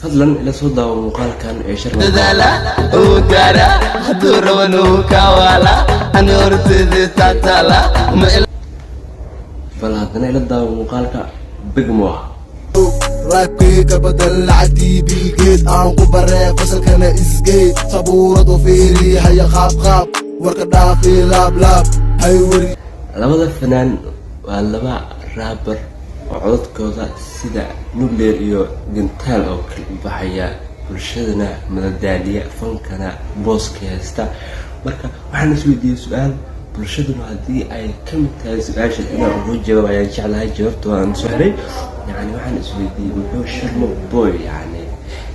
فضلا إلى صودا ومقال كان عشر دالا وكارا دور ونوكا ولا أنا أرتدي تاتالا فلهذا إلى الدا ومقال كان بجموع راكي كبدل عدي بالجيت أنا كبرة فصل كان إسجيت صبورة وفيري هيا خاب وركدا في لاب هاي وري لبدا فنان ولبا رابر codadkooda sida nuclear iyo gintaal oo kala baxaya bulshadana madadaaliya fankana booska haysta marka waxaan isweydiiyay su'aal bulshaduna hadii ay ka mid tahay su'aasha inaan ugu jawaab ayaan jeclahay jawaabta waan su'aalay yani waxaan isweydiiyay wuxuu Sharma Boy yani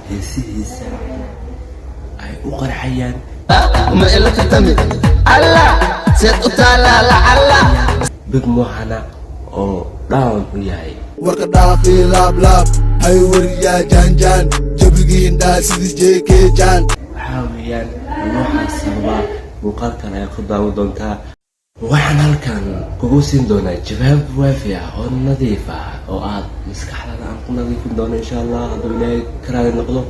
heesihiisa ay u qarxayaan ma ila tatami alla sid utala la alla big mohana oo down u yahay warkada fi lab hay wariya janjan jabigiin daa sidii JK jan waxa weeyaan waxa sababa muuqaalkan ay ku daawo doontaa waxaan halkan kugu siin doonaa jawaab waafi ah oo nadiif ah oo aad maskaxdaada aan ku nadiifin doono insha Allah hadduu Ilaahay karaale noqdo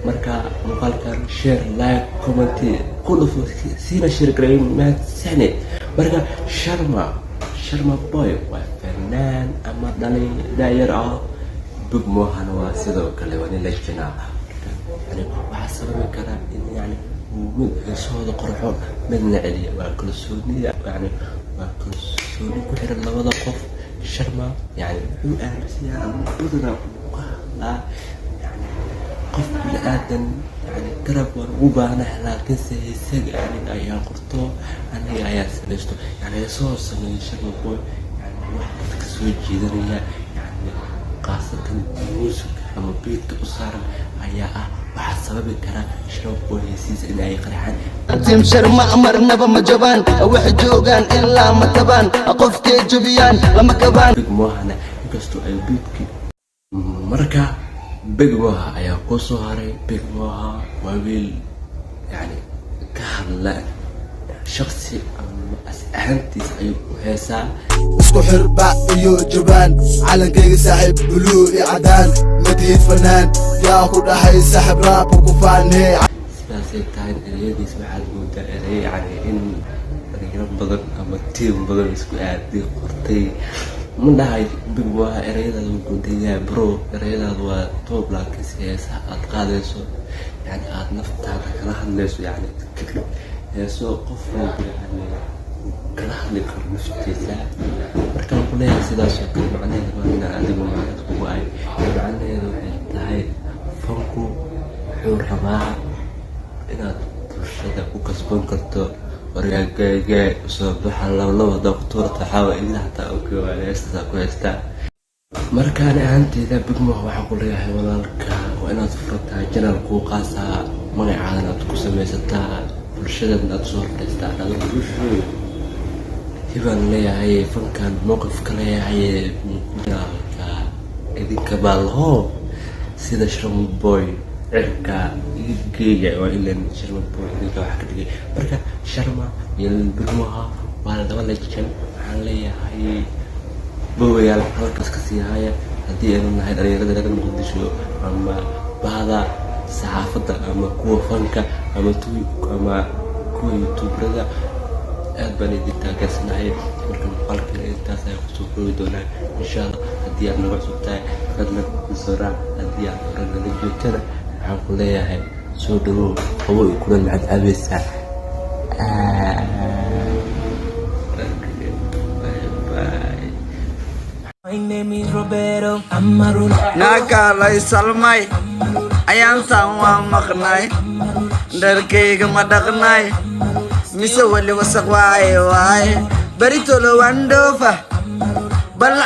marka muuqaalkan share like comment ku dhufo siina share gareey maad sanad marka Sharma Boy waa فنان أما داير بق موهنا واسيده وكله وني لجنا يعني وحسب كذا إن يعني من صوت قرحون من علي وكل سوني يعني وكل سوني كل الله وضع قف شرما يعني هو أهل يعني بدنا لا يعني قف بالآدم يعني قرب وربوبة أنا لكن سيسق يعني أيام قرطو أنا أيام سلستو يعني صوص من Sharma Boy واحد كسوي جدرية يعني قاصة الموسيقى أما بيت أسرة أيها وحسب كلام Sharma Boy يسيس إن أي قرحان تيم شرما أمرنا بمجبان وحجوجان إلا ما تبان أقف كجبيان لما كبان بيج موهنا يكستو أي بيتك مركا بيج موها أيها قصو هاري بيج موها وابيل يعني كهلا شخصي أهنتيس أيو هيسا اسكو حربا iyo jabaan calankayga saaxib blue iyo cadaan madid fanaan yaa ku dhahay saaxib raab ku faanay sidaasay tahay ereyadiis waxaad moodaa erey yani in dhalinyaro badan ama tiim badan isku aaday qortay ma dhahay big waa ereyadaada gudayaa bro ereyadaada waa top laakiin siyaasa aad qaadayso yani aad naftaada kala hadlayso yani heeso qof yani kala hadli karo naftiisa marka ku leeyahay sidaas oo kale macnaheedu waa in adigu macnaheedu kugu ay macnaheedu waxay tahay fanku wuxuu rabaa inaad bulshada ku kasban karto wargaaga soo baxa laba doctorta xawa ilaa taa oo koowaaleesta ku haysta markaan ahanteeda big mo waxa ku leeyahay walaalka waa inaad furtaa channel ku qaasa magacaada aad ku samaysataa bulshada aad soo hortaystaa aad bulshada هبان ليهاي فنكان موقف كليهاي مقالكا إذنك بالهو سيدا Sharma Boy عركا إيجيجا وإلا Sharma Boy إذنك وحكا دقي بركا شرما يلبقموها وانا دولا جيشن عن ليهاي بويا الحلقة كسيهاي هدي أنو نهاية أريد لك المقدشو أما بعضا صحافة أما كوا فنكا أما كوا يوتيوب ردا aad baan idin taageersanahay marka muuqaalkan intaas ay ku soo koobi doonaan insha Allah haddii aad naga cusubtahay fadlan soo raac haddii aad horena la joogtana waxaan ku leeyahay soo dhawow qabo iyo kulan maxaad cabaysaa My name is Roberto Amaru nakalay salmay ayaan taan waa maqnay dharkayga ma dhaqnay mise wali wasaq waaye barito lo wandoofa bal